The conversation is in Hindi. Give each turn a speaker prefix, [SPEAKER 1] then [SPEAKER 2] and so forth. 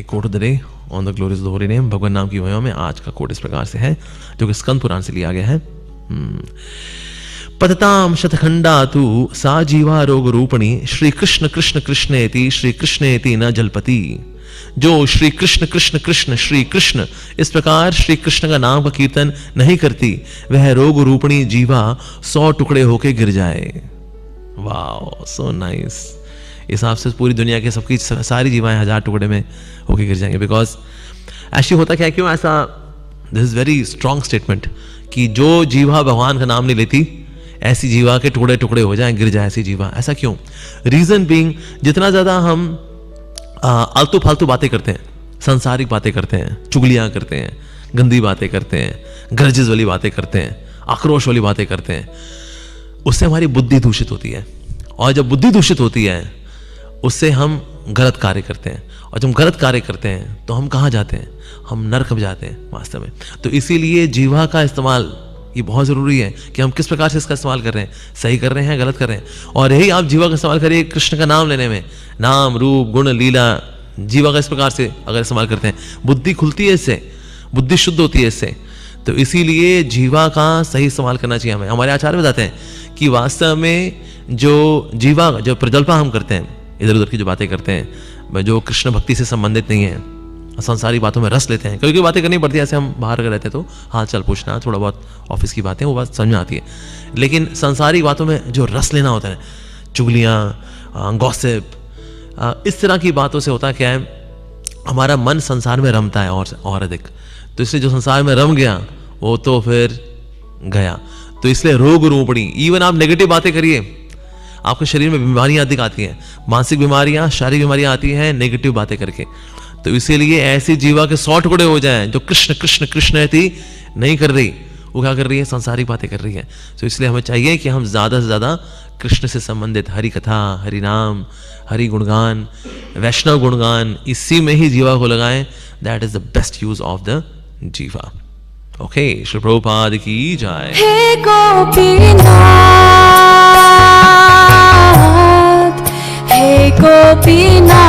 [SPEAKER 1] Coat of the day on the glories holy name, भगवान नाम की महिमा में आज का कोट इस प्रकार से है, जो कि स्कंद पुराण से लिया गया है। पतताम शतखंडा तु सा जीवा रोग रूपणी, श्री कृष्ण कृष्ण कृष्णेति श्री कृष्णेति न जलपति। जो श्री कृष्ण कृष्ण कृष्ण श्री कृष्ण इस प्रकार श्री कृष्ण का नाम का कीर्तन नहीं करती, वह रोग रूपणी जीवा 100 टुकड़े होके गिर जाए। Wow, so nice. इस हिसाब से पूरी दुनिया के सबकी सारी जीवाएं 1000 टुकड़े में होके गिर जाएंगे। बिकॉज ऐसी होता क्या है, क्यों ऐसा, this is very strong statement कि जो जीवा भगवान का नाम नहीं लेती ऐसी जीवा के टुकड़े टुकड़े हो जाएं, गिर जाए ऐसी जीवा। ऐसा क्यों? रीजन बीइंग, जितना ज्यादा हम आलतू फालतू बातें करते हैं, सांसारिक बातें करते हैं, चुगलियां करते हैं, गंदी बातें करते हैं, ग्रजेस वाली बातें करते हैं, आक्रोश वाली बातें करते हैं, उससे हमारी बुद्धि दूषित होती है। और जब बुद्धि दूषित होती है उससे हम गलत कार्य करते हैं, और जब हम गलत कार्य करते हैं तो हम कहाँ जाते हैं? हम नरक में जाते हैं वास्तव में। तो इसीलिए जीवा का इस्तेमाल ये बहुत ज़रूरी है कि हम किस प्रकार से इसका इस्तेमाल कर रहे हैं, सही कर रहे हैं, गलत कर रहे हैं। और यही आप जीवा का इस्तेमाल करिए कृष्ण का नाम लेने में, नाम रूप गुण लीला, जीवा का इस प्रकार से अगर इस्तेमाल करते हैं, बुद्धि खुलती है इससे, बुद्धि शुद्ध होती है इससे। तो इसीलिए जीवा का सही इस्तेमाल करना चाहिए हमें। हमारे आचार्य बताते हैं कि वास्तव में जो जीवा, जो प्रजल्पा हम करते हैं, इधर उधर की जो बातें करते हैं, जो कृष्ण भक्ति से संबंधित नहीं है, संसारी बातों में रस लेते हैं, कभी कभी बातें करनी पड़ती है, ऐसे हम बाहर अगर रहते तो हाल चाल पूछना, थोड़ा बहुत ऑफिस की बातें, वो बात समझ में आती है। लेकिन संसारी बातों में जो रस लेना होता है, चुगलियाँ, गॉसिप, इस तरह की बातों से होता क्या है, हमारा मन संसार में रमता है और अधिक। तो इसलिए जो संसार में रम गया वो तो फिर गया। तो इसलिए रोग रूपणी, इवन आप नेगेटिव बातें करिए, आपके शरीर में बीमारियां अधिक आती हैं, मानसिक बीमारियां, शारीरिक बीमारियां आती हैं नेगेटिव बातें करके। तो इसीलिए ऐसी जीवा के 100 टुकड़े हो जाएं जो कृष्ण कृष्ण कृष्ण थी नहीं कर रही, वो क्या कर रही है? संसारिक बातें कर रही है। तो इसलिए हमें चाहिए कि हम ज्यादा से ज्यादा कृष्ण से संबंधित हरि कथा, हरि नाम, हरि गुणगान, वैष्णव गुणगान, इसी में ही जीवा को लगाएं। That is the best use of the जीवा। ओके, श्री प्रभुपाद की जय।
[SPEAKER 2] हे गोपीनाथ, हे गोपीनाथ।